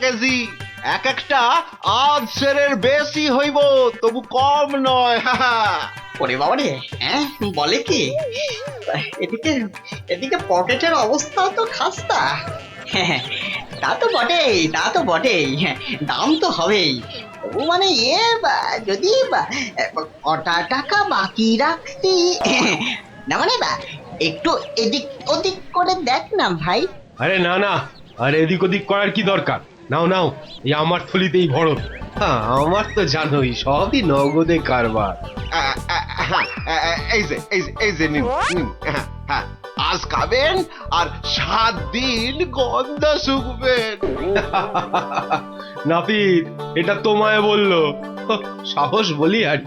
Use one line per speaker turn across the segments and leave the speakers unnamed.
KG, এক একটা আধ সেরের বেশি হইব, তবু কম নয়।
ওরে বাবা রে, হ্যাঁ বলে কি? এদিকে এদিকে পকেটের অবস্থাও তো খাস্তা। হ্যাঁ, তা তো বটেই, তা তো বটেই। হ্যাঁ, দাম তো হবেই। তবু মানে যদি কটা টাকা বাকি রাখতি, না মানে একটু এদিক ওদিক করে দেখ না ভাই।
আরে না না, আর এদিক ওদিক করার কি দরকার? নাও নাও, এই আমার থলিতেই ভরো। হ্যাঁ, আমার তো জানোই সবই নগদে কারবার।
এই যে নিন নিন। হ্যাঁ, আজ খাবেন আর 7 দিন গন্ধ শুকবেন।
নাপিত, এটা তোমায় বললো? সাহস বলি আর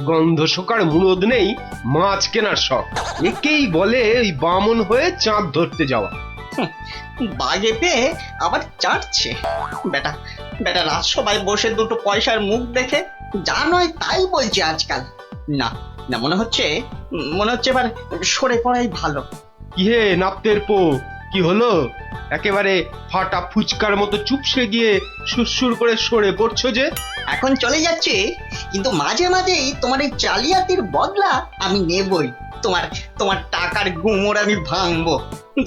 গন্ধ শোকার মুরদ নেই, মাছ কেনার শখ। একেই বলে ওই বামন হয়ে চাঁদ ধরতে যাওয়া।
বাগে পেয়ে আবার চাটছে বেটা। বেটা রাজসভায় বসে দুটো পয়সার মুখ দেখে যা নয় তাই বলছে আজকাল। না না, মনে হচ্ছে এবার সরে পড়াই ভালো।
কি হে নাপতের পো, কি হলো? একেবারে ফাটা ফুচকার মতো চুপসে গিয়ে সুরসুর করে সরে পড়ছো যে?
এখন চলে যাচ্ছে, কিন্তু মাঝে মাঝেই তোমার এই জালিয়াতির বদলা আমি নেবই। তোমার তোমার টাকার গুমর আমি ভাঙবো।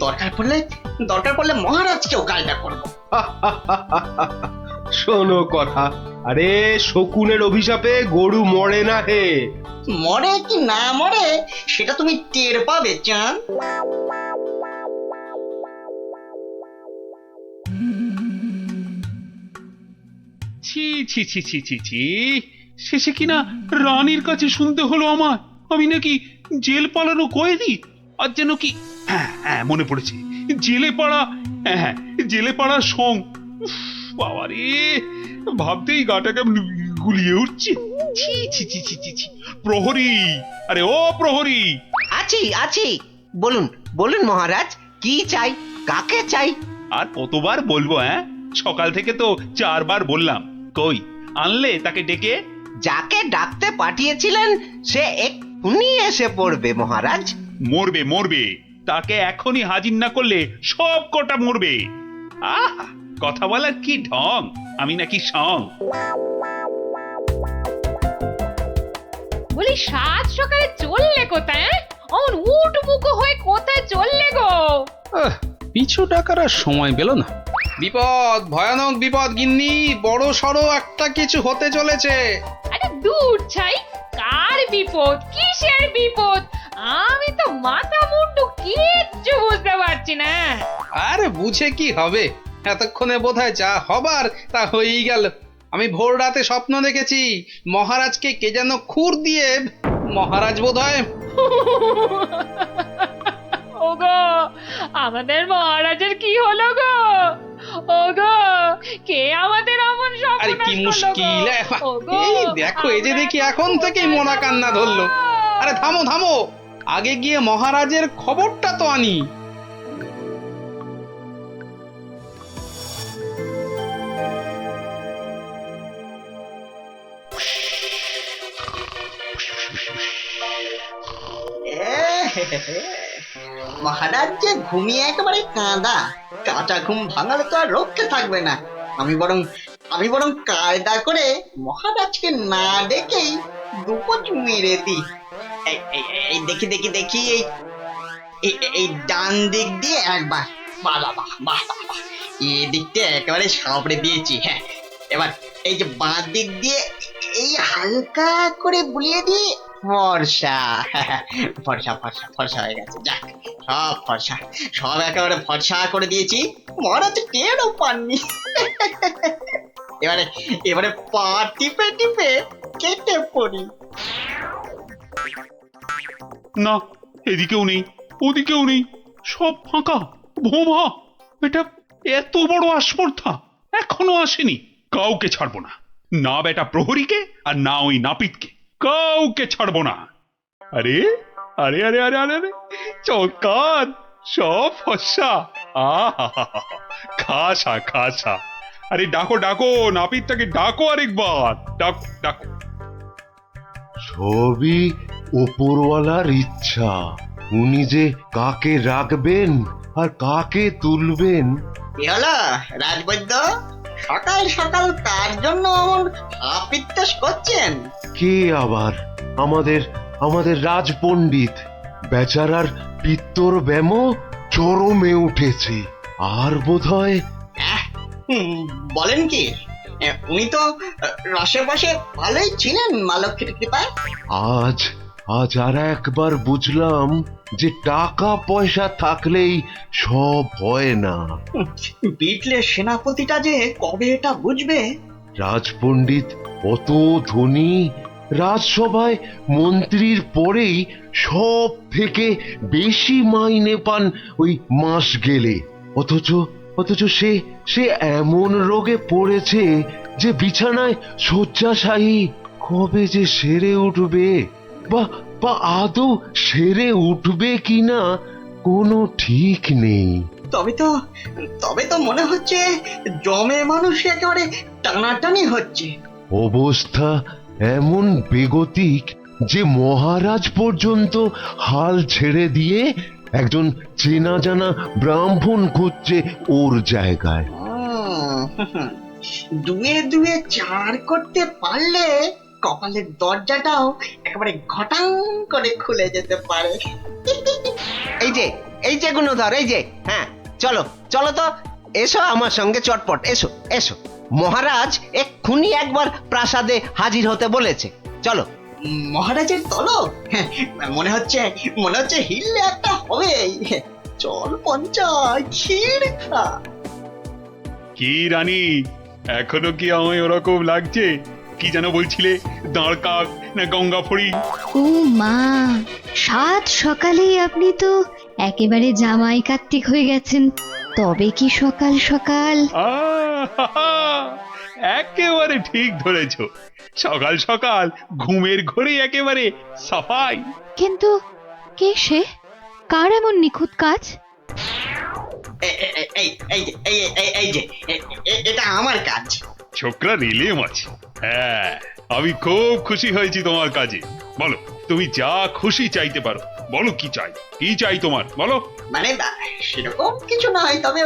দরকার পড়লে মহারাজকেও কায়দা করবো।
শোনো কথা, আরে শকুনের অভিশাপে গরু মরে না হে।
মরে কি না মরে সেটা তুমি টের পাবে চাঁদ।
ছি ছি ছি ছি ছি ছি, শেষে কিনা রানীর কাছে শুনতে হলো আমার আমি নাকি জেল পালানো কয়েদি। আর যেন কি, হ্যাঁ হ্যাঁ মনে পড়েছে, জেলে পাড়া। হ্যাঁ হ্যাঁ, জেলে পাড়ার সং। বাবা রে, ভাবতেই গাটা কেমন গুলিয়ে উঠছে। ছি ছি ছি ছি ছি ছি। প্রহরী, আরে ও প্রহরী!
আছি আছি, বলুন বলুন মহারাজ, কি চাই, কাকে চাই?
আর কতবার বলবো? হ্যাঁ, সকাল থেকে তো 4 বার বললাম। কই আনলে তাকে ডেকে?
যাকে ডাকতে পাঠিয়েছিলেন সে এক্ষুনি এসে পড়বে মহারাজ।
মরবে মরবে, তাকে এখনই হাজির না করলে সব কটা মরবে। আহ, কথা বলার কি ঢং, আমি নাকি সং।
বলি সাত সকালে চললে কোথায়? অমন উটবুকো হয়ে কোথায় চললে গো?
পিছু টাকার আর সময় পেল না। বিপদ, ভয়ানক বিপদ গিন্নি, বড় সড়ো একটা কিছু হতে চলেছে।
আরে দূর ছাই, কার বিপদ, কিসের বিপদ? আমি তো মাথা মুন্ডু কিচ্ছু বুঝতে পারছি না।
আরে বুঝে কি হবে, এতক্ষণে বোধহয় যা হবার তা হয়েই গেল। আমি ভোর রাতে স্বপ্ন দেখেছি মহারাজকে কে যেন খুর দিয়ে, মহারাজ বোধহয়।
ওগো, আমাদের মহারাজের কি হলো গো? ওগো, কে আমাদের অমন
আরে কি মুশকিল! এই দেখো, এই যে দেখি এখন থেকেই মরা কান্না ধরলো। আরে থামো থামো, আগে গিয়ে মহারাজের খবরটা তো আনি।
মহারাজ যে ঘুমিয়ে একেবারে কাঁদা, কাঁচা ঘুম ভাঙালে তো আর রক্ষে থাকবে না। আমি বরং কায়দা করে মহারাজকে না ডেকেই দুপোচ মেরে দিই। এই দেখি দেখি দেখি, এই ডান দিক দিয়ে একবার, বাহ বাহ বাহ বাহ বাহ, এই দিকটা একেবারে সাবড়ে দিয়েছি। হ্যাঁ, এবার এই যে বাঁ দিক দিয়ে এই হালকা করে বুলিয়ে দিই। ফর্সা ফর্সা ফর্সা ফর্সা হয়ে গেছে। যাক, সব ফর্সা, সব একেবারে ফর্সা করে দিয়েছি। মহারাজ টেরও পাননি। এবারে পা টিপে টিপে কেটে পড়ি।
না, এদিকেও নেই, ওদিকেও নেই, সব ফাঁকা ভোমা। এটা এত বড় আস্পর্ধা এখনো আসেনি। কাউকে ছাড়বো না, না বেটা প্রহরীকে আর না ওই নাপিতকে, কাউকে ছাড়বো না। আরে আরে আরে আরে আরে আরে, চৌকাত, সব ফর্সা। আহা, খাসা খাসা। আরে ডাকো ডাকো, নাপিতটাকে ডাকো আরেকবার, ডাকো ডাকো।
সবই ওপরওয়ালার ইচ্ছা, উনি যে কাকে রাখবেন আর কাকে তুলবেন।
কি হলো রাজবৈদ্য? সকাল সকাল কার জন্য অমন আপিত্তাস করছেন?
কে আবার? আমাদের আমাদের রাজপণ্ডিত বেচারার পিত্তর ব্যামো চরমে উঠেছে। আর বোধহয়
বলেন কি? উনি তো রসে বসে ভালোই ছিলেন মা লক্ষ্মীর কৃপায়।
আজ আজ আর একবার বুঝলাম যে টাকা পয়সা থাকলেই সব হয় না।
বিটলে সেনাপতিটা যে কবে এটা বুঝবে?
রাজপণ্ডিত অত ধনী, রাজসভায় মন্ত্রীর পরেই সব থেকে বেশি মাইনে পান ওই মাস গেলে। অথচ অথচ সে সে এমন রোগে পড়েছে যে বিছানায় শয্যাশায়ী। কবে যে সেরে উঠবে, বা বা আদৌ সেরে উঠবে কিনা কোনো ঠিক নেই।
তবে তো মনে হচ্ছে জমে মানুষ একেবারে টানাটানি হচ্ছে।
অবস্থা এমন বেগতিক যে মহারাজ পর্যন্ত হাল ছেড়ে দিয়ে একজন চেনা জানা ব্রাহ্মণ খুঁজছে ওর জায়গায়।
দুয়ে দুয়ে চার করতে পারলে কপালের দরজাটাও একেবারে ঘটাং করে খুলে যেতে পারে।
এই যে গুণধর, এই যে, হ্যাঁ, চলো চলো তো, এসো আমার সঙ্গে চটপট, এসো এসো। মহারাজ এক্ষুনি একবার প্রাসাদে হাজির হতে বলেছে, চলো।
মহারাজের তলব? মনে হচ্ছে হিললে একটা হবে। চল পঞ্চায়, ক্ষীর খা।
কি রানী, এখনো কি আমায় ওরকম লাগছে? কি যেন বলছিলে, দাঁড় কাক না গঙ্গা ফড়ি?
ও মা, সাত সকালেই আপনি তো একেবারে জামাই কার্তিক হয়ে গেছেন। তবে কি সকাল সকাল?
আহা! একেবারে ঠিক ধরেছ। সকাল সকাল ঘুমের ঘরে একেবারে সাফাই।
কিন্তু কে সে? কার এমন নিখুঁত কাজ?
এই যে এটা আমার কাজ।
ছোকরা রেলে মাছ। হ্যাঁ, আমি খুব খুশি হয়েছি তোমার কাজে। বলো, তুমি যা খুশি চাইতে পারো। বলো কি চাই, কি চাই তোমার, বলো।
মানে সেরকম কিছু নয়, তবে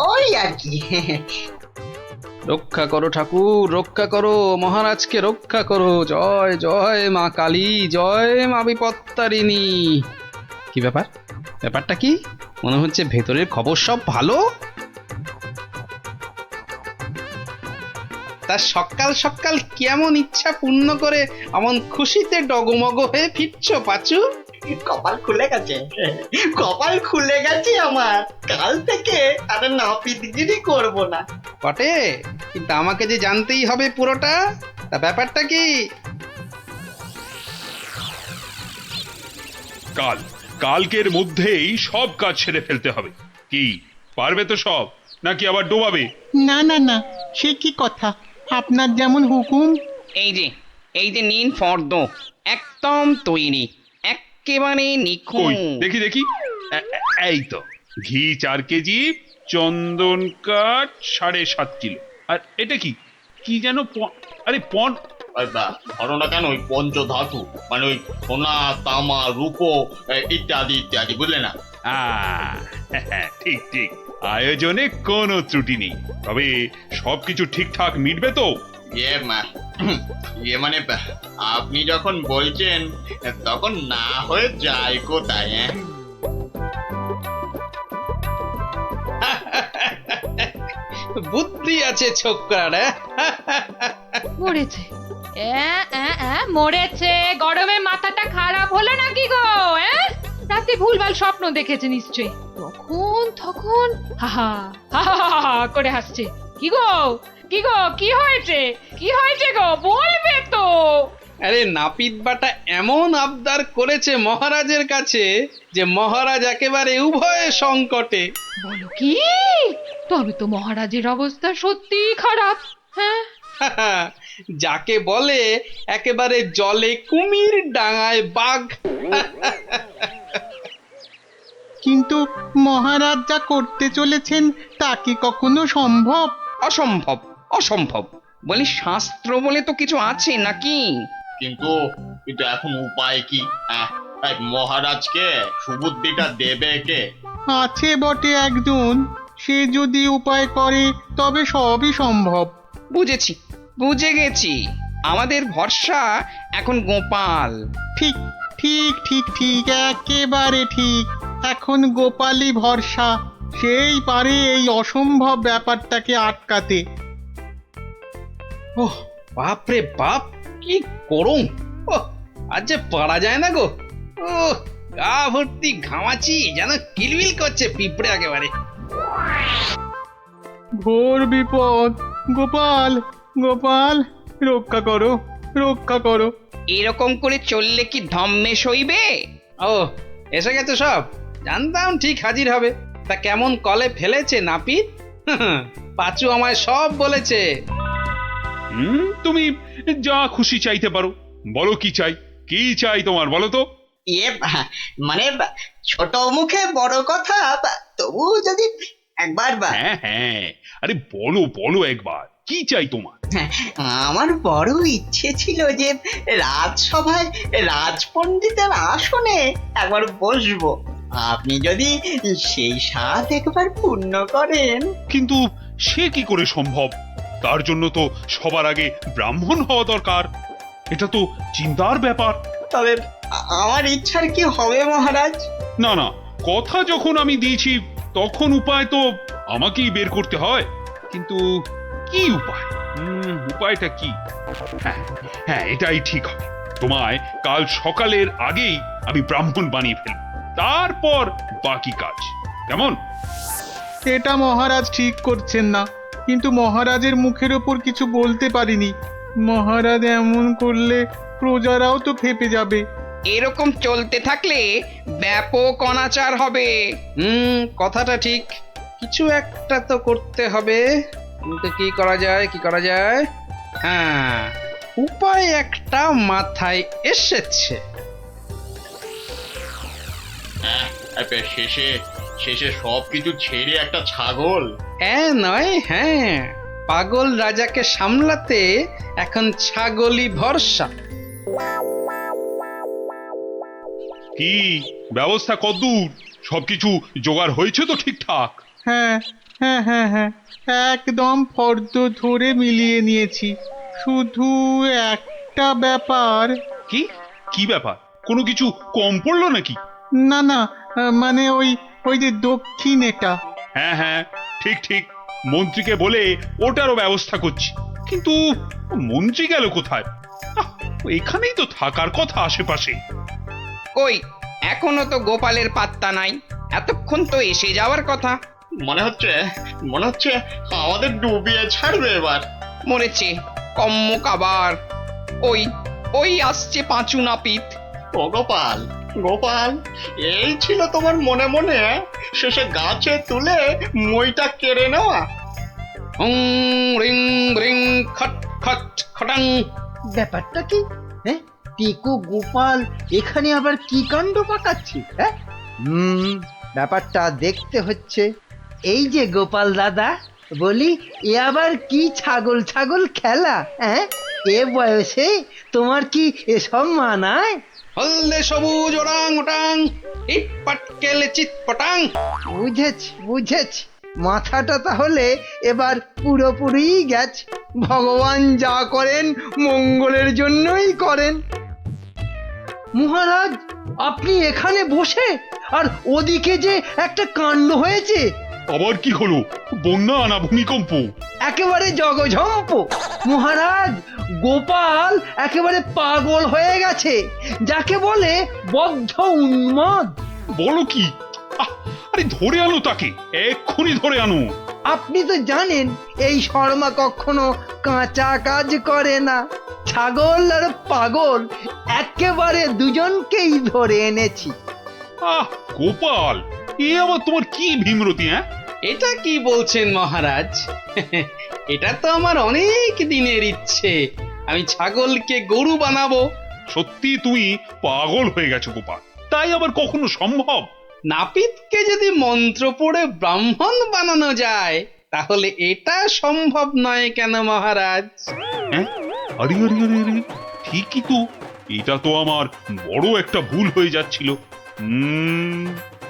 ওই আর কি।
রক্ষা করো ঠাকুর, রক্ষা করো, মহারাজকে রক্ষা করো। জয় জয় মা কালী, জয় মা বিপত্তারিণী। কি ব্যাপারটা কি? মনে হচ্ছে ভেতরের খবর সব ভালো। তা সকাল সকাল কেমন ইচ্ছা পূর্ণ করে এমন খুশিতে ডগমগ হয়ে ফিরছ পাচু?
কপাল খুলে গেছে আমার। কাল থেকে আর নাপিতগিরি করব না।
বটে, কিন্তু আমাকে যে জানতেই হবে পুরোটা। তা ব্যাপারটা কি?
কালকের মধ্যেই সব কাজ সেরে ফেলতে হবে। কি পারবে তো সব, নাকি আবার ডোবাবে?
না না না, সে কি কথা, আপনার যেমন হুকুম।
এই যে নিন ফর্দ, একদম তৈরি, একেবারে
কই
নিখুঁত।
দেখি এই তো, ঘি 4 কেজি, চন্দন কাঠ 7.5 কিলো। আর এটা কি কি যেন আরে
ধারণা কেন ওই পঞ্চধাতু, মানে ওই সোনা, তামা, রূপো ইত্যাদি ইত্যাদি, বুঝলে না?
ঠিক ঠিক, আয়োজনে কোনো ত্রুটি নেই। তবে সবকিছু ঠিকঠাক মিটবে তো?
ইয়ে মানে আপনি যখন বলছেন তখন না হয়ে যায় কোথায়?
বুদ্ধি আছে ছোকরার।
মরেছে, মরেছে। গরমে মাথাটা খারাপ হলো নাকি গো? রাতে ভুলভাল স্বপ্ন দেখেছে নিশ্চয়ই। তখন হাহা হাহা করে হাসছে। কি গো কি হয়েছে গো, বলবে তো?
আরে নাপিত বাটা এমন আবদার করেছে মহারাজের কাছে যে মহারাজ একেবারে উভয় সংকটে।
বলো কি? তবে তো মহারাজের অবস্থা সত্যি খারাপ। হ্যাঁ,
যাকে বলে একেবারে জলে কুমির, ডাঙায় বাঘ।
কিন্তু মহারাজ যা করতে চলেছেন তা কি কখনো সম্ভব?
অসম্ভব বলি, শাস্ত্র বলে তো কিছু আছে নাকি?
কিন্তু এখন উপায় কি? মহারাজকে সুবুদ্ধিটা দেবে কে?
আছে বটে একজন, সে যদি উপায় করে তবে সবই সম্ভব।
বুঝেছি, বুঝে গেছি। আমাদের ভরসা এখন গোপাল।
ঠিক ঠিক ঠিক ঠিক, একেবারে ঠিক। এখন গোপালই ভরসা, সেই পারে এই অসম্ভব ব্যাপারটাকে আটকাতে।
ওহ বাপরে বাপ, কি গরম! ওহ, আজ যে পারা যায় না গো। ও গা ভর্তি ঘামাচি, যেন কিলবিল করছে পিঁপড়ে একেবারে।
ঘোর বিপদ, গোপাল গোপাল, রক্ষা করো রক্ষা করো।
এরকম করে চললে কি ধম্মে সইবে?
ও এসে গেছে সব, জানতাম ঠিক হাজির হবে। তা কেমন কলে ফেলেছে নাপিত? পাঁচু আমায় সব বলেছে।
তুমি যা খুশি চাইতে পারো। বলো কি চাই, কি চাই তোমার, বলো তো।
মানে ছোট মুখে বড় কথা, তবু যদি একবার
হ্যাঁ হ্যাঁ, আরে বলো বলো একবার, কি চাই তোমার?
আমার বড় ইচ্ছে ছিল যে রাজসভায় রাজপণ্ডিতের আসনে একবার বসবো। আপনি যদি সেই স্বাদ একবার পূর্ণ করেন।
কিন্তু সে কি করে সম্ভব? তার জন্য তো সবার আগে ব্রাহ্মণ হওয়া দরকার। এটা তো চিন্তার ব্যাপার।
তবে আমার ইচ্ছার কি হবে মহারাজ?
না না, কথা যখন আমি দিয়েছি তখন উপায় তো আমাকেই বের করতে হয়। কিন্তু কি উপায়? উপায়টা কি? হ্যাঁ হ্যাঁ, এটাই ঠিক হবে। তোমায় কাল সকালের আগেই আমি ব্রাহ্মণ বানিয়ে ফেলব, তারপর বাকি কাজ। কেমন?
এটা মহারাজ ঠিক করছেন না, কিন্তু মহারাজের মুখের ওপর কিছু বলতে পারিনি। মহারাজ এমন করলে প্রজারাও তো ফেপে যাবে।
এরকম চলতে থাকলে ব্যাপক অনাচার হবে।
কথাটা ঠিক, কিছু একটা তো করতে হবে। কিন্তু কি করা যায়, কি করা যায়? হ্যাঁ, উপায় একটা মাথায় এসেছে।
শেষে শেষে সবকিছু ছেড়ে একটা ছাগল।
হ্যাঁ নয়, হ্যাঁ, পাগল রাজাকে সামলাতে এখন ছাগলই ভরসা।
কি ব্যবস্থা কদ্দূর? সবকিছু জোগাড় হয়েছে তো ঠিকঠাক?
হ্যাঁ হ্যাঁ হ্যাঁ হ্যাঁ, একদম ফর্দ ধরে মিলিয়ে নিয়েছি। শুধু একটা ব্যাপার।
কি কি ব্যাপার? কোনো কিছু কম পড়লো নাকি?
না না, মানে ওই ওই যে দক্ষিণ এটা।
হ্যাঁ হ্যাঁ, ঠিক ঠিক, মন্ত্রীকে বলে ওটারও ব্যবস্থা করছি। কিন্তু মন্ত্রী গেল কোথায়? এখানেই তো থাকার কথা আশেপাশে।
কই, এখনো তো গোপালের পাত্তা নাই। এতক্ষণ তো এসে যাওয়ার কথা।
মনে হচ্ছে আমাদের ডুবিয়ে ছাড়বে এবার।
মরেছে কম্মক আবার। ওই ওই আসছে পাঁচু নাপিত।
ও গোপাল, গোপাল, এই ছিল তোমার মনে মনে শেষে গাছে তুলে মইটা কেড়ে নেওয়া?
রিং রিং খট খট খটাং।
ব্যাপারটা কি? হ্যাঁ, টিকু গোপাল এখানে আবার কি কাণ্ড পাকাচ্ছি? হ্যাঁ, ব্যাপারটা দেখতে হচ্ছে। এই যে গোপাল দাদা, বলি এ আবার কি ছাগল ছাগল খেলা? হ্যাঁ, এ বয়সে তোমার কি এসব মানায়?
হলদে সবুজ ওরাং ওটাং, ইট পাটকেল চিত পটাং।
বুঝেছি বুঝেছি, মাথাটা তাহলে এবার পুরোপুরি গেছে। ভগবান যা করেন মঙ্গলের জন্যই করেন। মহারাজ, আপনি এখানে বসে, আর ওদিকে যে একটা কাণ্ড হয়েছে।
আবার কি হলো? বন্যা না ভূমিকম্প?
একেবারে জগঝম্প। মহারাজ, গোপাল একেবারে পাগল হয়ে গেছে, যাকে বলে বদ্ধ উন্মাদ।
বলো কি? আরে ধরে আনো তাকে, এক্ষুনি ধরে আনো।
আপনি তো জানেন এই শর্মা কখনো কাঁচা কাজ করে না। ছাগল আর পাগল একেবারে দুজনকেই ধরে এনেছি।
গোপাল, এ আবার তোমার কি ভীমরতি? হ্যাঁ,
এটা কি বলছেন মহারাজ? এটা তো আমার অনেক দিনের ইচ্ছে, আমি ছাগলকে গরু বানাবো।
সত্যি তুমি পাগল হয়ে গেছো গোপাল, তাই আবার কখনো সম্ভব?
নাপিতকে যদি মন্ত্র পড়ে ব্রাহ্মণ বানানো যায়, তাহলে এটা সম্ভব নয় কেন মহারাজ?
হ্যাঁ, আরে আরে আরে আরে, ঠিকই তো। এটা তো আমার বড় একটা ভুল হয়ে যাচ্ছিল।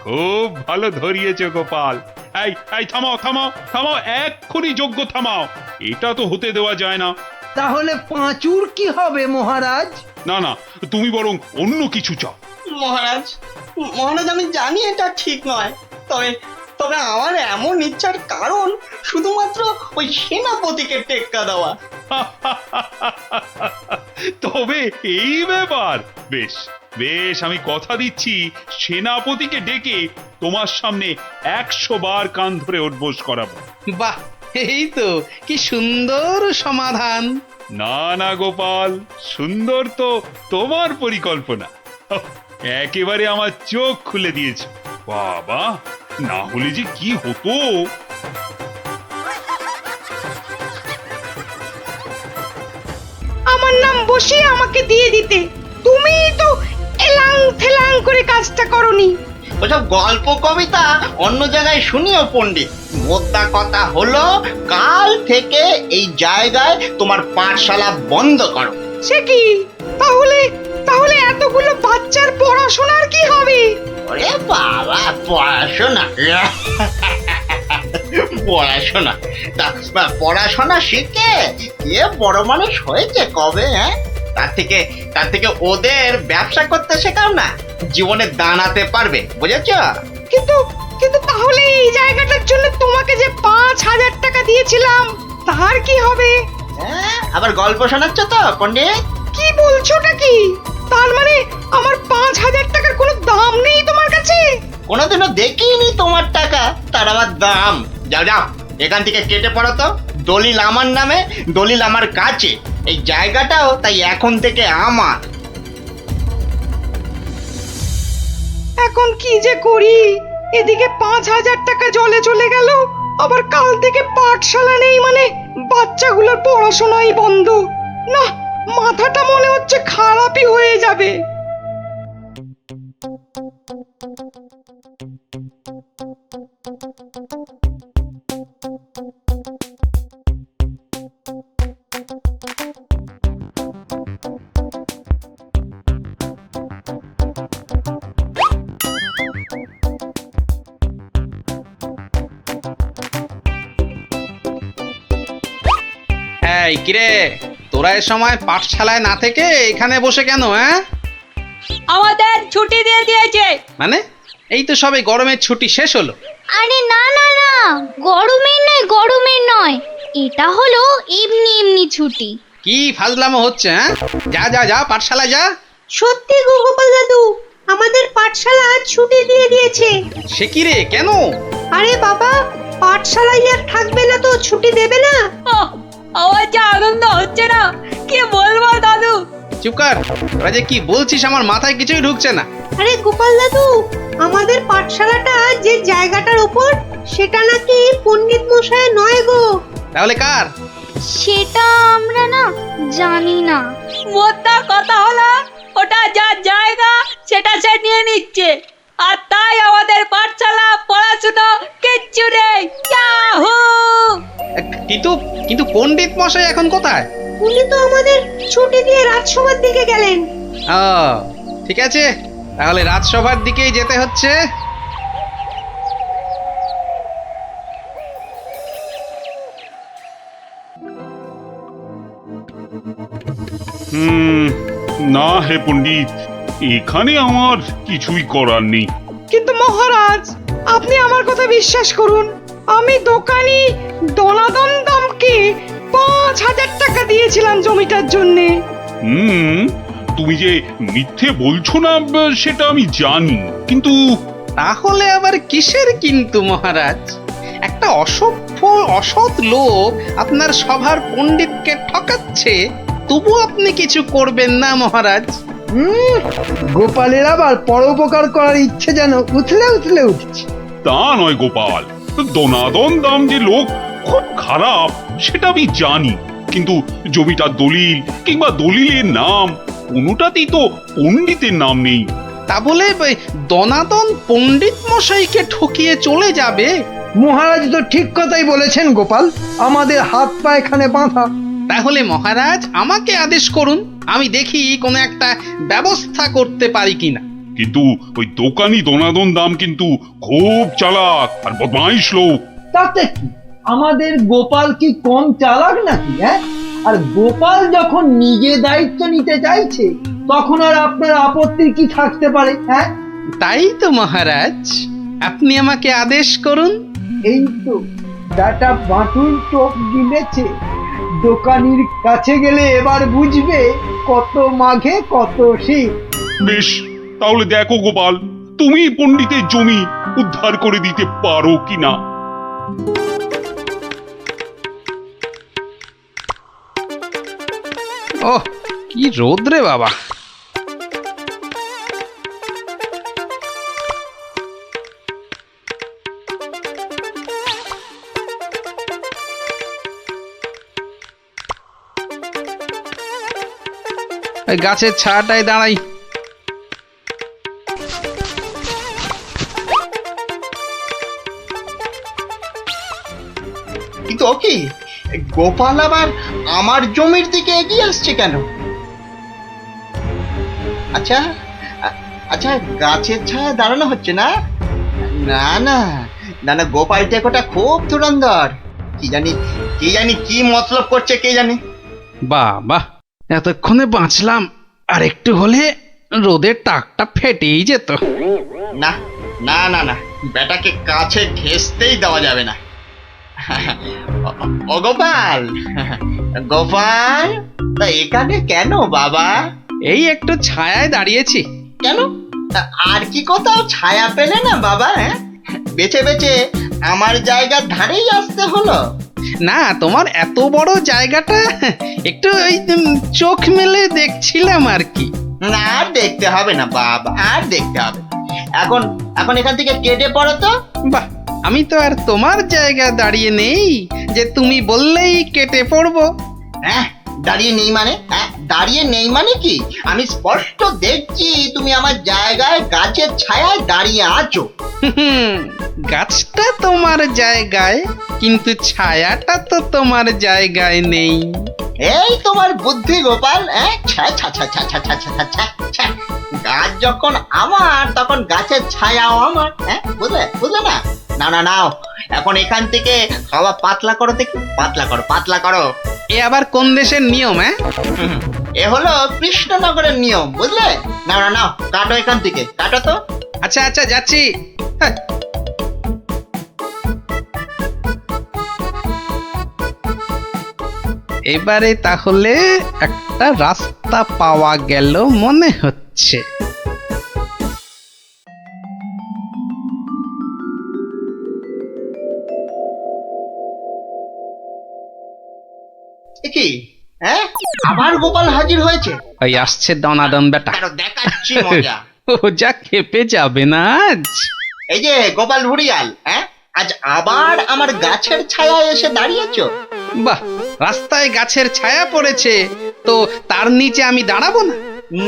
খুব ভালো ধরিয়েছ গোপাল, এই এই থামাও থামাও থামাও, এক্ষুনি যজ্ঞ থামাও। এটা তো হতে দেওয়া যায় না।
তাহলে পাঁচুর কি হবে মহারাজ?
না না, তুমি বরং অন্য কিছু চাও।
মহারাজ, মহারাজ আমি জানি এটা ঠিক নয়, তবে তবে আমার এমন ইচ্ছার কারণ শুধুমাত্র ওই সেনাপতিকে টেক্কা দেওয়া।
তবে এই ব্যাপার, বেশ বেশ, আমি কথা দিচ্ছি সেনাপতিকে ডেকে তোমার সামনে 100 বার কান ধরে উঠবোস করাবো।
বাহ, এই তো কি সুন্দর সমাধান।
না না গোপাল, সুন্দর তো তোমার পরিকল্পনা। একেবারে আমার চোখ খুলে দিয়েছে। বাবা, না হলে যে কি হতো।
আমার নাম বসিয়ে আমাকে দিয়ে দিতে, তুমি তো এলাং থেলাং করে কাজটা করনি।
ওসব গল্প কবিতা অন্য জায়গায় শুনিও পণ্ডিত। মোদ্দা কথা হলো, কাল থেকে এই জায়গায় তোমার পাঠশালা বন্ধ করো।
সে কি? তাহলে তাহলে এতগুলো বাচ্চার পড়াশোনার কি হবে?
ওরে বাবা, পড়াশোনা পড়াশোনা তা পড়াশোনা শিখে কে বড় মানুষ হয়েছে কবে? হ্যাঁ, তার থেকে ওদের ব্যবসা করতে শেখাও না, জীবনে দাঁড়াতে পারবে, বুঝেছ?
কিন্তু কিন্তু তাহলে এই জায়গাটার জন্য তোমাকে যে 5000 টাকা দিয়েছিলাম তার কি হবে?
হ্যাঁ, আবার গল্প শোনাচ্ছ তো পণ্ডিত?
কি বলছোটা কি? তার মানে আমার 5000 টাকার কোনো দাম নেই তোমার কাছে?
কোনোদিনও দেখিনি তোমার টাকা, তার আবার দাম। যাও যাও, এখান থেকে কেটে পড়ো তো। দলিল আমার নামে, দলিল আমার কাছে, এই জায়গাটাও তাই এখন থেকে আমার।
এখন কি যে করি? এদিকে 5000 টাকা জলে চলে গেল, আবার কাল থেকে পাঠশালা নেই, মানে বাচ্চাগুলোর পড়াশোনাই বন্ধ। না, মাথাটা মনে হচ্ছে খারাপই হয়ে যাবে।
এই কিরে, তোরা এ সময় পাঠশালায় না থেকে এখানে বসে কেন? হ্যাঁ,
আমাদের ছুটি দিয়ে দিয়েছে।
মানে এই তো সবে গরমের ছুটি শেষ হলো।
আরে না না না, গরমের নয়, এটা হলো এমনি এমনি ছুটি।
কি ফাজলামো হচ্ছে? হ্যাঁ, যা যা যা, পাঠশালায় যা।
সত্যি গো গোপাল দাদু, আমাদের পাঠশালা আজ ছুটি দিয়ে দিয়েছে।
সে কি রে, কেন?
আরে বাবা, পাঠশালায় আর থাকবে না তো ছুটি দেবে না? আমার যা আনন্দ হচ্ছে না, কি বলবো দাদু।
চুপ কর, তোরা যে কি বলছিস আমার মাথায় কিছুই ঢুকছে না।
আরে গোপাল দাদু, আমাদের পাঠশালাটা যে জায়গাটার উপর, সেটা নাকি পণ্ডিত মশাই নয় গো।
তাহলে কার?
সেটা আমরা না জানি না।
মোদ্দা কথা হলো, ওটা যার জায়গা সেটা সে নিয়ে নিচ্ছে, আর তাই আমাদের পাঠশালা পড়াশোনা কিচ্ছু নেই। ইয়াহু!
কিন্তু কিন্তু পণ্ডিত মশাই এখন কোথায়?
উনি তো আমাদের ছুটি দিয়ে রাজসভার দিকে গেলেন।
ও, ঠিক আছে, তাহলে রাজসভার দিকেই যেতে হচ্ছে।
না হে পণ্ডিত, এখানে আমার কিছুই করার নেই।
কিন্তু মহারাজ, আপনি আমার কথা বিশ্বাস করুন, আমি দোকানি দনাদন দামকে 5000 টাকা দিয়েছিলাম জমিটার জন্যে।
তুমি যে মিথ্যে বলছো না সেটা আমি জানি, কিন্তু
তাহলে আবার কিসের কিন্তু মহারাজ? একটা অসভ্য অসৎ লোক আপনার সভার পণ্ডিতকে ঠকাচ্ছে, তবু আপনি কিছু করবেন না মহারাজ?
গোপালের আবার পরোপকার করার ইচ্ছে যেন উথলে উথলে উঠছে।
তা নয় গোপাল, দনাদন দাম যে লোক খুব খারাপ সেটা আমি জানি, কিন্তু জমিটার দলিল কিংবা দলিলের নাম কোনোটাতেই তো পণ্ডিতের নাম নেই।
তা বলে দনাদন পণ্ডিত মশাইকে ঠকিয়ে চলে যাবে?
মহারাজ তো ঠিক কথাই বলেছেন গোপাল, আমাদের হাত পা এখানে বাঁধা।
তাহলে মহারাজ আমাকে আদেশ করুন, আমি দেখি কোনো একটা ব্যবস্থা করতে পারি কিনা।
কিন্তু ওই দোকানি দোনাদন দাম কিন্তু খুব চালাক আর বদমাইশ লোক।
তাতে কি, আমাদের গোপাল কি কম চালাক নাকি? হ্যাঁ, আর গোপাল যখন নিজে দায়িত্ব নিতে চাইছে তখন আর আপনার আপত্তির কি থাকতে পারে? হ্যাঁ,
তাই তো মহারাজ, আপনি আমাকে আদেশ করুন।
এই তো বেটা বাটুল চোখ গিলেছে, দোকানির কাছে গেলে এবার বুঝবে কত মাঘে কত শীত।
বেশ, তাহলে দেখো গোপাল, তুমি পণ্ডিতের জমি উদ্ধার করে দিতে পারো কিনা।
ওহ, কি রোদ রে বাবা! ওই গাছের ছায়াটায় দাঁড়াই।
কিন্তু ও কি, গোপাল আবার আমার জমির দিকে এগিয়ে আসছে কেন? আচ্ছা আচ্ছা, গাছের ছায়া দাঁড়ানো হচ্ছে না? না না না না, গোপাল টেকোটা খুব ধুরন্ধর। কি জানি কি মতলব করছে কে জানে।
বাহ বাহ, এতক্ষণে বাঁচলাম, আর একটু হলে রোদের টাকটা ফেটেই যেত।
না না না না, বেটাকে কাছে ঘেঁষতেই দেওয়া যাবে না। ও গোপাল, গোপাল, তা এখানে কেন বাবা?
এই একটু ছায়ায় দাঁড়িয়েছি।
কেন, আর কি কোথাও ছায়া পেলে না বাবা? বেছে বেছে আমার জায়গার ধারেই আসতে হলো?
না, তোমার এত বড় জায়গাটা একটু ওই চোখ মেলে দেখছিলাম আর কি।
না, আর দেখতে হবে না বাবা, আর দেখতে হবে। এখন এখন এখান থেকে কেটে পড়ো তো।
বাহ, আমি তো আর তোমার জায়গা দাঁড়িয়ে নেই যে তুমি বললেই কেটে পড়বো।
হ্যাঁ, দাঁড়িয়ে নেই মানে? হ্যাঁ, দাঁড়িয়ে নেই মানে কি? আমি স্পষ্ট দেখছি তুমি আমার জায়গায় গাছের ছায়ায় দাঁড়িয়ে আছো।
গাছটা তোমার জায়গায়, কিন্তু ছায়াটা তো তোমার জায়গায় নেই।
এই তোমার বুদ্ধি গোপাল। গাছ যখন আমার, তখন গাছের ছায়াও আমার। হ্যাঁ, বুঝলে বুঝলে না? না না, নাও এখন এখান থেকে হাওয়া পাতলা করো দেখি, পাতলা করো, পাতলা করো।
এ আবার কোন দেশের নিয়ম? হ্যাঁ,
এ হলো কৃষ্ণনগরের নিয়ম, বুঝলে? নাও না, নাও কাটো এখান থেকে, কাটো তো।
আচ্ছা আচ্ছা, যাচ্ছি। হ্যাঁ। এবারে তাহলে একটা রাস্তা পাওয়া গেল মনে হচ্ছে।
কি, হ্যাঁ, আবার গোপাল হাজির হয়েছে?
ওই আসছে দনাদন বেটা।
দেখাচ্ছি মজা।
ও যা খেপে যাবে না আজ।
এই যে গোপাল ভুড়িয়াল, হ্যাঁ, আজ আবার আমার গাছের ছায়ায় এসে দাঁড়িয়েছো?
বাহ, রাস্তায় গাছের ছায়া পড়েছে তো তার নিচে আমি দাঁড়াবো না?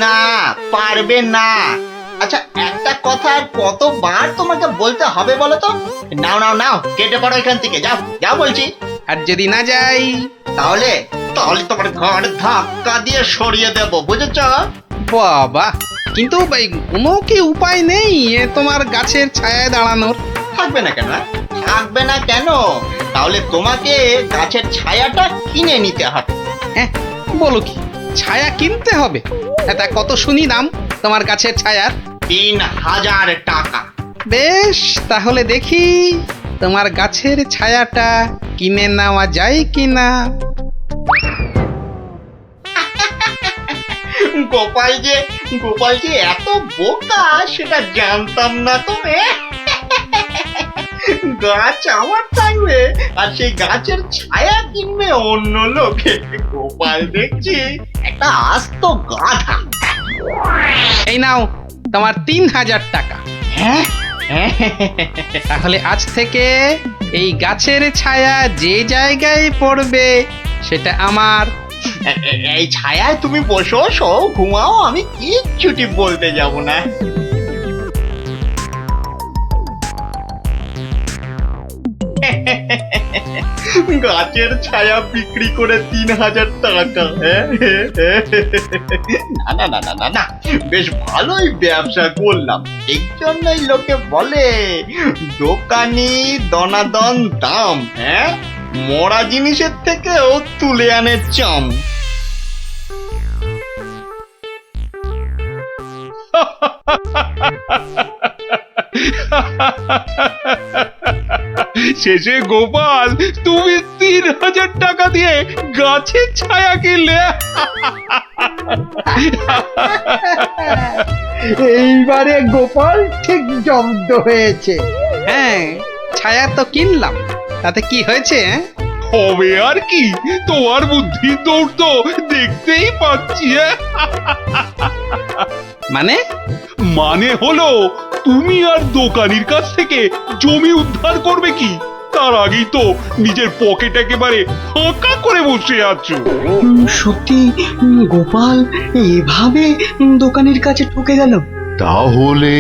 না, পারবে না। আচ্ছা, একটা কথা আর কতবার তোমাকে বলতে হবে বলো তো? নাও নাও নাও, কেটে পড়ো এখান থেকে, যাও যাও বলছি।
আর যদি না যাই
তাহলে তাহলে তোমার ঘর ধাক্কা দিয়ে সরিয়ে দেব, বুঝেছ?
বাবা, কিন্তু ভাই কোনো কি উপায় নেই এ তোমার গাছের ছায়ায় দাঁড়ানোর?
থাকবে না কেন? থাকবে না কেন? তাহলে তোমাকে গাছের ছায়াটা কিনে নিতে হবে।
হ্যাঁ, বলো কি, ছায়া কিনতে হবে? তা কত শুনি দাম তোমার গাছের ছায়ার?
3000 টাকা।
বেশ, তাহলে দেখি তোমার গাছের ছায়াটা কিনে নেওয়া যায় কিনা।
গোপাল যে এত বোকা সেটা জানতাম না তো। গাছ আমার থাকবে আর সেই গাছের ছায়া কিনবে অন্য লোকে। গোপাল দেখছি একটা আস্ত গাধা।
এই নাও তোমার 3000 টাকা।
হ্যাঁ,
তাহলে আজ থেকে এই গাছের ছায়া যে জায়গায় পড়বে সেটা আমার।
এই ছায়ায় তুমি বসো, শো, ঘুমাও, আমি কিচ্ছুটি বলতে যাব না।
গাছের ছায়া বিক্রি করে 3,000 টাকা। না না না না না না, বেশ ভালোই ব্যবসা করলাম। এই জন্যই লোকে বলে দোকানি দনাদন দাম। হ্যাঁ, মরা জিনিসের থেকেও তুলে আনে চাম।
শেষে গোপাল তুমি 3,000 টাকা দিয়ে গাছের ছায়া কিনলে।
এইবারে গোপাল ঠিক জব্দ হয়েছে।
হ্যাঁ, ছায়া তো কিনলাম, তাতে কি হয়েছে?
হবে আর কি, তোমার বুদ্ধি দৌড় তো দেখতেই পাচ্ছি।
মানে
হলো তুমি আর দোকানির কাছ থেকে জমি উদ্ধার করবে কি, তার আগেই তো নিজের পকেট একেবারে ফাঁকা করে বসে আছো।
সত্যি গোপাল এভাবে দোকানের কাছে ঠকে গেল?
তাহলে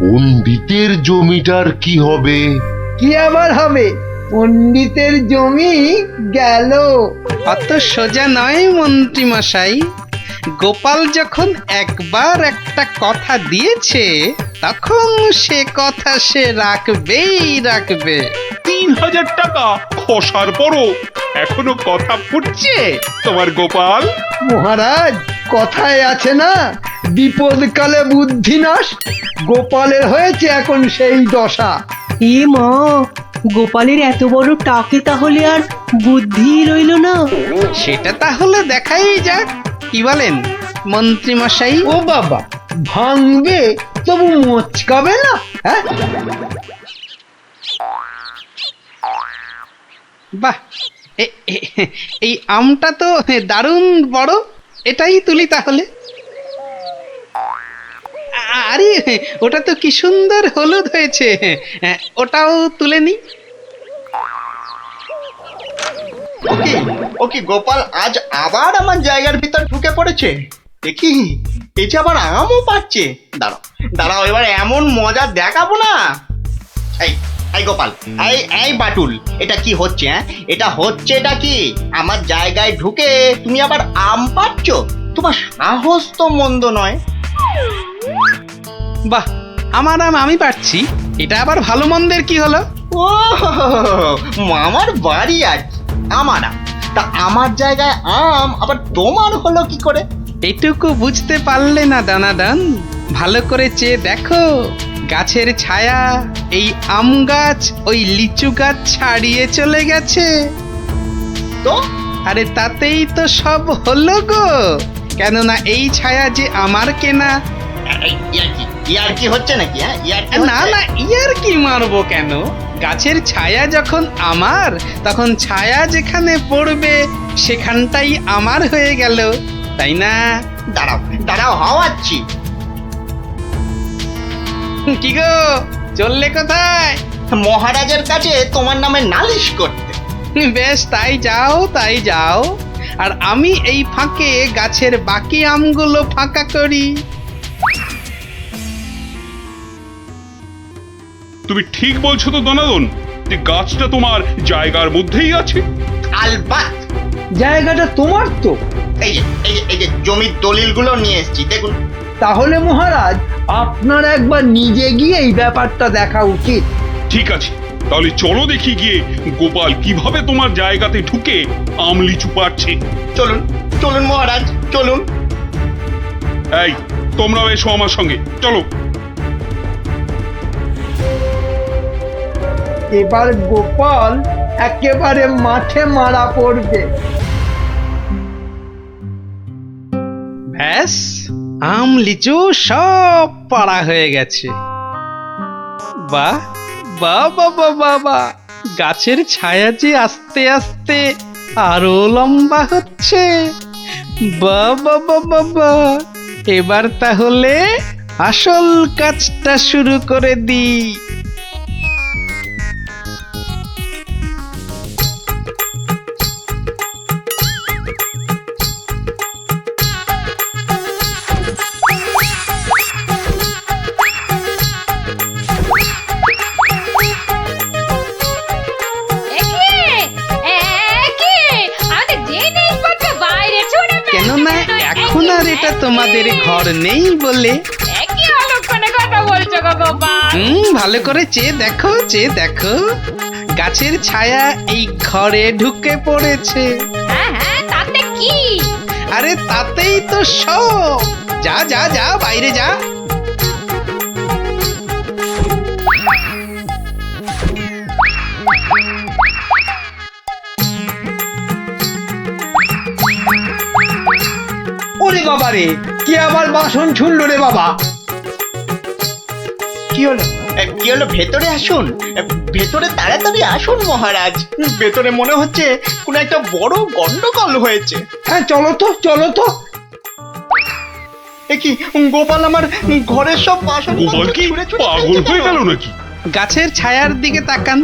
পণ্ডিতের জমিটার কি হবে?
কি আবার হবে? পণ্ডিতের জমি গেল।
অত সোজা নয় মন্ত্রী মশাই। গোপাল যখন একবার একটা কথা দিয়েছে, তখন সে কথা সে রাখবেই রাখবে।
3,000 টাকা খসার পরও এখনো কথা ফুটছে তোমার গোপাল।
মহারাজ, কথায় আছে না, বিপদকালে বুদ্ধি নাশ। গোপালের হয়েছে এখন সেই দশা।
এ মা, গোপালের এত বড় টাকে তাহলে আর বুদ্ধি রইল না।
সেটা তাহলে দেখাই যাক, কি বলেন মন্ত্রী মশাই?
ও বাবা, ভাঙবে তবু মচকাবে না? হ্যাঁ,
বাহ, এই আমটা তো দারুণ বড়, এটাই তুলি তাহলে। আরে ওটা তো কি সুন্দর হলুদ হয়েছে, ওটাও তুলে নি।
ওকে গোপাল আজ আবার আমার জায়গার ভিতর ঢুকে পড়েছে। দেখি এই যে আবার আমও পাচ্ছে। দাঁড়াও দাঁড়াও, এবার এমন মজা দেখাবো না। এই গোপাল, এই বাটুল, এটা কি হচ্ছে? এটা কি আমার জায়গায় ঢুকে তুমি আবার আম পাচ্ছ? তোমার সাহস তো মন্দ নয়।
বাহ, আমার আম আমি পাচ্ছি, এটা আবার ভালো মন্দের কি হলো?
ও আমার বাড়ি আর কি, আমার আম, তা আমার জায়গায় আম আবার তোমার হলো কি করে?
এটুকু বুঝতে পারলে না দানাদান? ভালো করে চেয়ে দেখো, গাছের ছায়া এই আম গাছ ওই লিচু গাছ ছাড়িয়ে চলে গেছে।
তো
আরে তাতেই তো সব হলো গো, কেননা এই ছায়া যে আমার কেনা।
ইয়ার কি হচ্ছে নাকি?
না না, ইয়ার কি মারবো কেন? গাছের ছায়া যখন আমার, তখন ছায়া যেখানে পড়বে সেখানটাই আমার হয়ে গেল, তাই না?
দাঁড়াও দাঁড়াও, হাওয়াচ্ছি।
কি গো, চললে কোথায়?
মহারাজের কাছে তোমার নামে নালিশ করতে।
বেশ, তাই যাও তাই যাও, আর আমি এই ফাঁকে গাছের বাকি আমগুলো ফাঁকা করি।
তুমি ঠিক বলছো তো দনাদন, যে গাছটা তোমার জায়গার মধ্যেই আছে?
আলবাত
জায়গাটা তোমার তো।
এই যে জমির দলিলগুলো নিয়ে এসেছি, দেখুন।
তাহলে মহারাজ, আপনার একবার নিজে গিয়ে এই ব্যাপারটা দেখা উচিত।
ঠিক আছে, তাহলে চলো দেখি গিয়ে গোপাল কিভাবে তোমার জায়গাতে ঢুকে আম লিচু পাচ্ছে।
চলুন চলুন মহারাজ, চলুন।
এই, তোমরাও এসো আমার সঙ্গে, চলো।
এবার গোপাল একেবারে মাঠে মারা পড়বে।
ব্যাস, আম লিচু সব পাড়া হয়ে গেছে। বাহ বাহ বাবা বাবা, গাছের ছায়া যে আস্তে আস্তে আরো লম্বা হচ্ছে। বাবা বাবা, এবার তাহলে আসল কাজটা শুরু করে দিই। এটা তোমাদের ঘর নেই বলে।
একই অলক্ষণে কথা বলছো গো গোপাল।
ভালো করে চেয়ে দেখো গাছের ছায়া এই ঘরে ঢুকে পড়েছে।
হ্যাঁ হ্যাঁ, তাতে কি?
আরে তাতেই তো সব। যা যা যা বাইরে যা।
ওরে বাবা রে, কি আবার বাসন ছুড়লো রে বাবা!
কি হলো কি হলো? ভেতরে আসুন, ভেতরে তাড়াতাড়ি আসুন মহারাজ। ভেতরে মনে হচ্ছে কোনো একটা বড় গন্ডগোল হয়েছে।
হ্যাঁ চলো তো।
এ কি, গোপাল আমার ঘরের সব বাসন
গোপাল কি পাগল হয়ে গেল নাকি?
গাছের ছায়ার দিকে তাকান,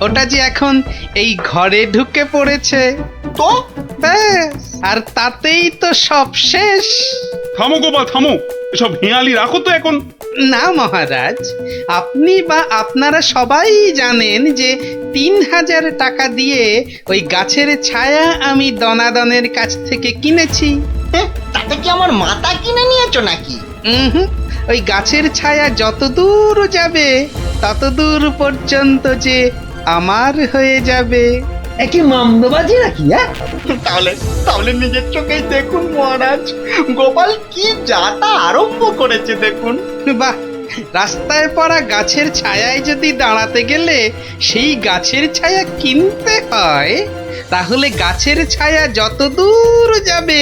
ওটা যে এখন এই ঘরে ঢুকে পড়েছে।
তো
ব্যাস, আর তাতেই তো সব শেষ।
থামো গোপাল থামো, এসব হেঁয়ালি রাখো তো এখন।
না মহারাজ, আপনি বা আপনারা সবাই জানেন যে 3000 টাকা দিয়ে ওই গাছের ছায়া আমি দনাদনের কাছ থেকে কিনেছি।
তাতে কি আমার মাথা কিনে নিয়েছো নাকি?
ওই গাছের ছায়া যত দূর যাবে তত দূর পর্যন্ত যে আমার হয়ে যাবে।
একই মামদোবাজি নাকি? হ্যাঁ,
তাহলে তাহলে নিজের চোখেই দেখুন মহারাজ, গোপাল কি যাতা আরম্ভ করেছে দেখুন।
বাহ, রাস্তায় পড়া গাছের ছায়ায় যদি দাঁড়াতে গেলে সেই গাছের ছায়া কিনতে হয়, তাহলে গাছের ছায়া যত দূর যাবে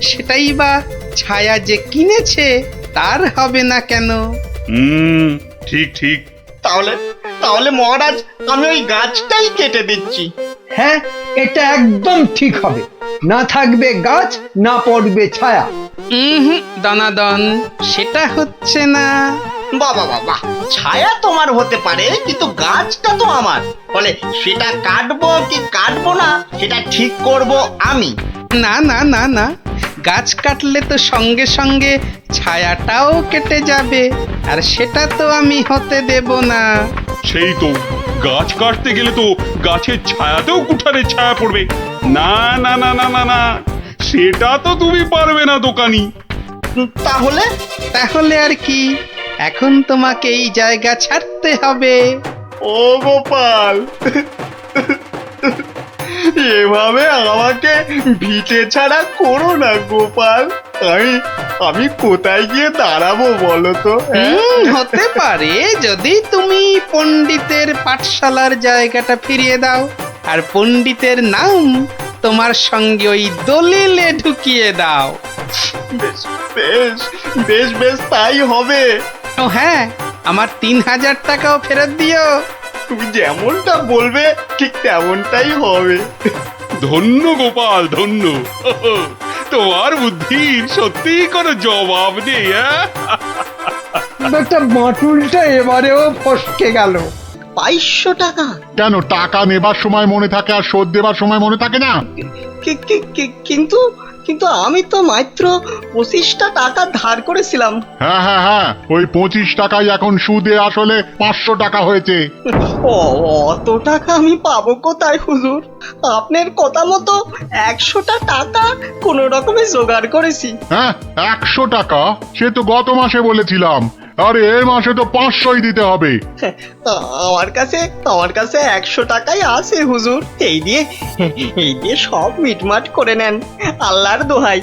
সেটাই বা ছায়া যে কিনেছে তার হবে না কেন?
ঠিক ঠিক।
তাহলে তাহলে মহারাজ, আমি ওই গাছটাই কেটে দিচ্ছি।
হ্যাঁ, এটা একদম ঠিক হবে। না থাকবে গাছ, না পড়বে ছায়া।
দনাদন, সেটা হচ্ছে না।
বাবা বাবা, ছায়া তোমার হতে পারে কিন্তু গাছটা তো আমার। বলে সেটা কাটবো কি কাটবো না সেটা ঠিক করব আমি।
না না না না, গাছ কাটলে তো সঙ্গে সঙ্গে ছায়াটাও কেটে যাবে, আর সেটা তো আমি হতে দেব না।
সেই তো, গাছ কাটতে গেলে তো গাছের ছায়াতেও কুঠারের ছায়া পড়বে। না না না না না না, সেটা তো তুমি পারবে না দোকানি।
তাহলে
তাহলে আর কি, এখন তোমাকে এই জায়গা ছাড়তে হবে।
ও গোপাল, এভাবে আমাকে ভিটে ছাড়া করো না গোপাল। আমি কোথায় গিয়ে দাঁড়াবো বলো তো?
হতে পারে যদি তুমি পণ্ডিতের পাঠশালার জায়গাটা ফিরিয়ে দাও, আর পণ্ডিতের নাম তোমার সঙ্গে ওই দলিলে ঢুকিয়ে দাও।
বেশ বেশ বেশ বেশ, তাই হবে।
ও হ্যাঁ, আমার 3000 টাকাও ফেরত দিও।
তুমি যেমনটা বলবে ঠিক তেমনটাই হবে।
ধন্য গোপাল ধন্য, তোমার বুদ্ধির সত্যি কোনো জবাব নেই।
একটা বাঁটুলটা এবারেও ফসকে গেল।
2200 টাকা?
কেন, টাকা নেবার সময় মনে থাকে আর শোধ দেবার সময় মনে থাকে না?
কিন্তু কিন্তু আমি তো মাত্র 25টা টাকা ধার করেছিলাম।
হ্যাঁ, ওই 25 টাকাই এখন সুদে আসলে 500 টাকা হয়েছে।
অত টাকা আমি পাবো কোথায় হুজুর? আপনার কথা মতো 100টা টাকা কোনো রকমে জোগাড় করেছি।
হ্যাঁ, 100 টাকা? সে তো গত মাসে বলেছিলাম। আরে এ মাসে তো 500ই দিতে হবে।
আমার কাছে 100 টাকাই আছে হুজুর। এই দিয়ে সব মিটমাট করে নেন, আল্লাহর দোহাই।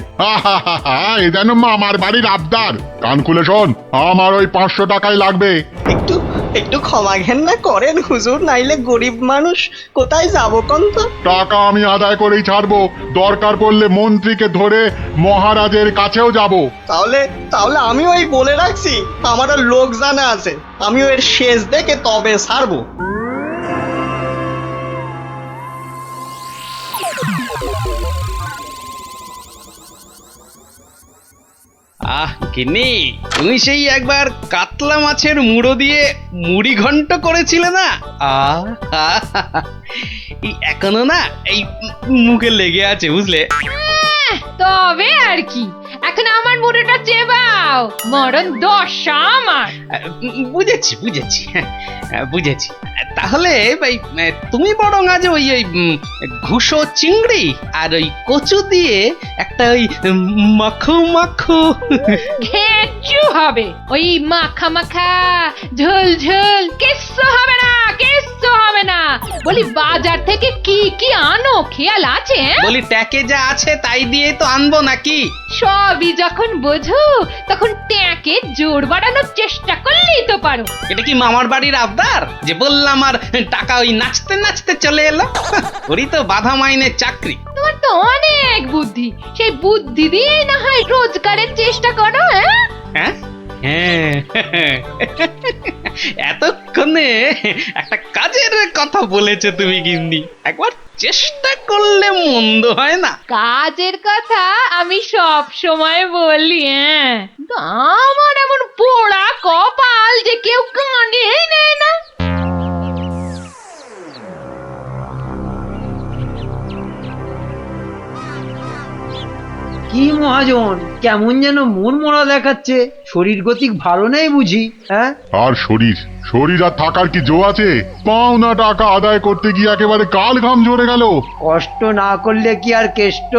এ যেন মামার বাড়ির আবদার। কান খুলে শোন, আমার ওই 500 টাকাই লাগবে।
একটু ক্ষমা ঘেন্না করেন হুজুর, নাইলে গরিব মানুষ কোথায় যাবো কোন তো?
টাকা আমি আদায় করেই ছাড়বো, দরকার পড়লে মন্ত্রীকে ধরে মহারাজের কাছেও যাব।
তাহলে আমি ওই বলে রাখছি, আমারও লোক জানা আছে, আমি ওর শেষ দেখে তবে ছাড়বো।
আহ গিন্নি, তুমি সেই একবার কাতলা মাছের মুড়ো দিয়ে মুড়ি ঘন্ট করেছিলে না? এখনো না এই মুখে লেগে আছে বুঝলে।
তবে আর কি, এখন আমার মুড়োটা চেবাও, মরণ দশা আমার।
বুঝেছি বুঝেছি, বুঝেছি। তাহলে ভাই তুমি বরং আজ ওই ওই ঘুষো চিংড়ি আর ওই কচু দিয়ে একটা ওই মাখো মাখো
ঘেঁচু হবে, ওই মাখা মাখা ঝোল ঝোল কিচ্ছু হবে না, কিচ্ছু হবে না। বলি বাজার থেকে কি কি আনো খেয়াল আছে?
বলি ট্যাকে যা আছে তাই দিয়ে তো আনবো নাকি?
সবই যখন বোঝো তখন ট্যাঁকে জোর বাড়ানোর চেষ্টা করলেই তো পারো।
এটা কি মামার বাড়ির আবদার যে বললাম আর টাকা ওই নাচতে নাচতে চলে এলো? ওরই তো বাধা মাইনের চাকরি।
তোমার তো অনেক বুদ্ধি, সেই বুদ্ধি দিয়েই না হয় রোজগারের চেষ্টা করো।
হ্যাঁ হ্যাঁ, এতক্ষণে একটা কাজের কথা বলেছে তুমি গিন্নি, একবার চেষ্টা করলে মন্দ হয় না।
কাজের কথা আমি সব সময় বলি, কিন্তু আমার এমন পোড়া কপাল যে কেউ কাঁদিয়েই নেয় না।
কি মহাজন, কেমন যেন মন মরা দেখাচ্ছে, শরীর গতিক ভালো নেই বুঝি? হ্যাঁ,
আর শরীর শরীর আর থাকার কি জো আছে? পাওনা টাকা আদায় করতে গিয়ে একেবারে কাল ঘাম ঝরে গেল।
কষ্ট না করলে কি আর কেষ্ট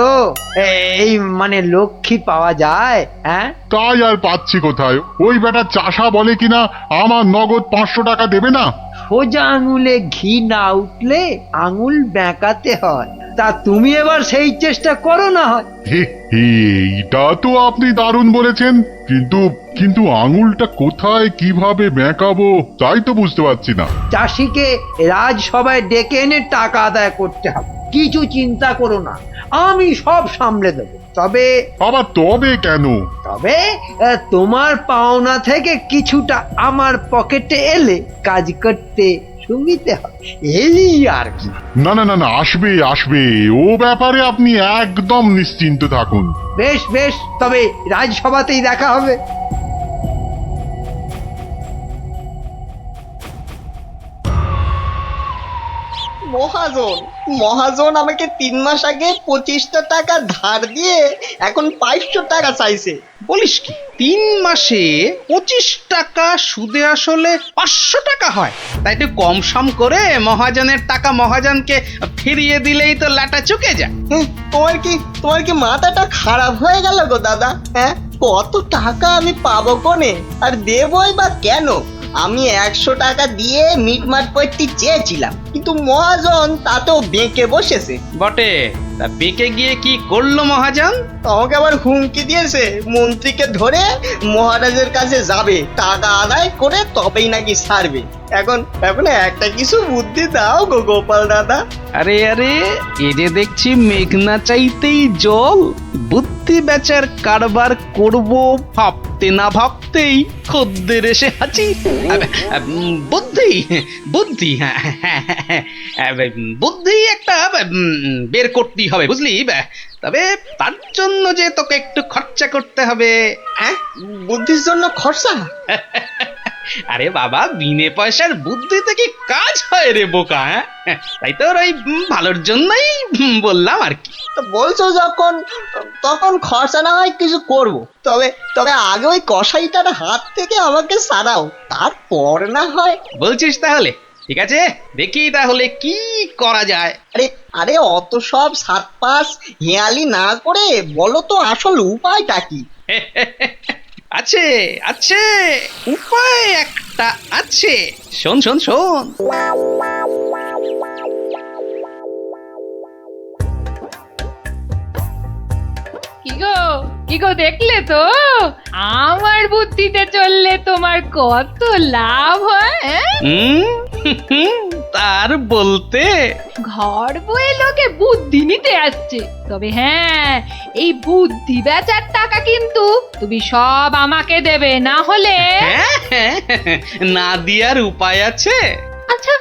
এই মানে লক্ষ্মী পাওয়া যায়? হ্যাঁ,
তাই আর পাচ্ছি কোথায়? ওই বেটা চাষা বলে কিনা আমার নগদ 500 টাকা দেবে না।
সোজা আঙুলে ঘি না উঠলে আঙুল বেঁকাতে হয়। তা তুমি এবার সেই চেষ্টা করো না হয়।
হে হে, এটা তো আপনি দারুণ বলেছেন, কিন্তু কিন্তু আঙুলটা কোথায় কিভাবে বেঁকাবো তাই তো বুঝতে পারছি না।
চাষিকে রাজসভায় ডেকে এনে টাকা আদায় করতে হবে, কিছু চিন্তা করো না, আমি সব সামলে দেবো। তবে
আবার তবে কেন?
তবে তোমার পাওনা থেকে কিছুটা আমার পকেটে এলে কাজ করতে সুবিধে হবে, এই আর কি।
না না না না, আসবে আসবে, ও ব্যাপারে আপনি একদম নিশ্চিন্ত থাকুন।
বেশ বেশ, তবে রাজসভাতেই দেখা হবে।
মহাজন মহাজন আমাকে 3 মাস আগে 25টা টাকা ধার দিয়ে এখন 500 টাকা চাইছে।
বলিস কি, 3 মাসে 25 টাকা সুদে আসলে 500 টাকা হয়? তাই একটু কম সম করে মহাজনের টাকা মহাজনকে ফিরিয়ে দিলেই তো লাটা চুকে যায়।
তোমার কি মাথাটা খারাপ হয়ে গেল গো দাদা? হ্যাঁ, কত টাকা আমি পাবো কোনে, আর দেবই বা কেন? আমি 100 টাকা দিয়ে মিটমাট করতে চেয়েছিলাম, কিন্তু মহাজন তাতেও বেঁকে বসেছে।
বটে, তা বেঁকে গিয়ে কি করলো মহাজন?
আমাকে আবার হুমকি দিয়েছে, মন্ত্রীকে ধরে মহারাজের কাছে যাবে, টাকা আদায় করে তবেই নাকি ছাড়বে। এখন একটা কিছু বুদ্ধি দাও গো গোপাল দাদা।
আরে আরে, এ যে দেখছি মেঘনা চাইতেই জল। বুদ্ধি বেচার কারবার করব ভাবতে না ভাবতেই খদ্দের এসে হাজির। বুদ্ধি বুদ্ধি, বুদ্ধি একটা বের করতেই হবে বুঝলি। তবে তার জন্য যে তোকে একটু খরচা করতে হবে।
বুদ্ধির জন্য খরচা?
আরে বাবা, বিনে পয়সার বুদ্ধিতে কি কাজ হয় রে বোকা? তাই তো ওই ভালোর জন্যই বললাম আর কি।
তো বলছো যখন, তখন খরচা না হয় কিছু করব। তবে আগে ওই কসাইটার হাত থেকে আমাকে সারাও, তারপর না হয়।
বলছিস তাহলে? ঠিক আছে, দেখি তাহলে কি করা যায়।
আরে অত সব 7-5 হেয়ালি না করে বলো তো আসল উপায়টা কি?
আছে আছে, উপায় একটা আছে। শোন শোন শোন।
কি গো দেখলে তো আমার বুদ্ধিতে চললে তোমার কত লাভ হয়?
তার বলতে
ঘর বয়ে লোকে বুদ্ধি নিতে আসছে, তবে হ্যাঁ, এই বুদ্ধি বেচার টাকা কিন্তু তুমি সব আমাকে দেবে, না হলে
না দিয়ার উপায় আছে।
আচ্ছা,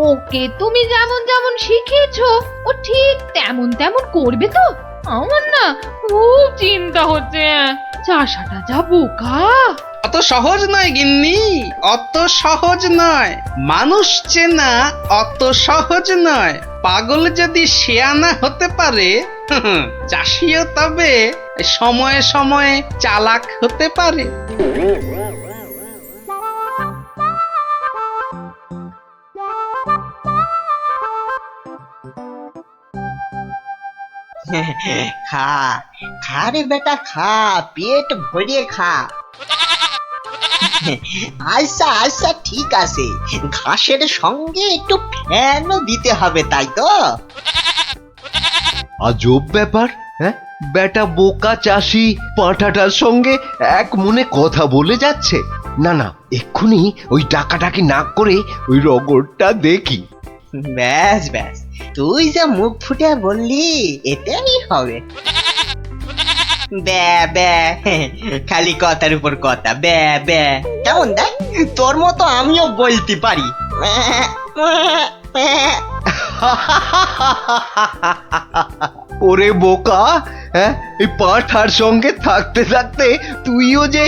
ওকে তুমি যেমন যেমন শিখিয়েছো ও ঠিক তেমন তেমন করবে তো? আমার না খুব চিন্তা হচ্ছে, চাষাটা যা বোকা।
অত সহজ নয় গিন্নি, অত সহজ নয়। মানুষ চেনা অত সহজ নয়। পাগল যদি শেয়ানা হতে পারে চাষিও তবে সময়ে সময়ে চালাক হতে পারে।
খা খা রে বেটা খা, পেট ভরিয়ে খা। আচ্ছা আচ্ছা ঠিক আছে, ঘাসের সঙ্গে একটু ফ্যানও দিতে হবে, তাই তো?
আজব ব্যাপার, হ্যাঁ? বেটা বোকা চাষি পাঁঠাটার সঙ্গে এক মনে কথা বলে যাচ্ছে। না না, এক্ষুনি ওই ডাকাডাকি না করে ওই রগরটা দেখি।
ব্যাস ব্যাস, তুই যা মুখ ফুটে বললি এটাই হবে। ব্যা ব্যা, খালি কথার উপর কথা, ব্যা ব্যা। কেমন দেখ, তোর মতো আমিও বলতে পারি।
ওরে বোকা, হ্যাঁ, এই পাঁঠার সঙ্গে থাকতে থাকতে তুইও যে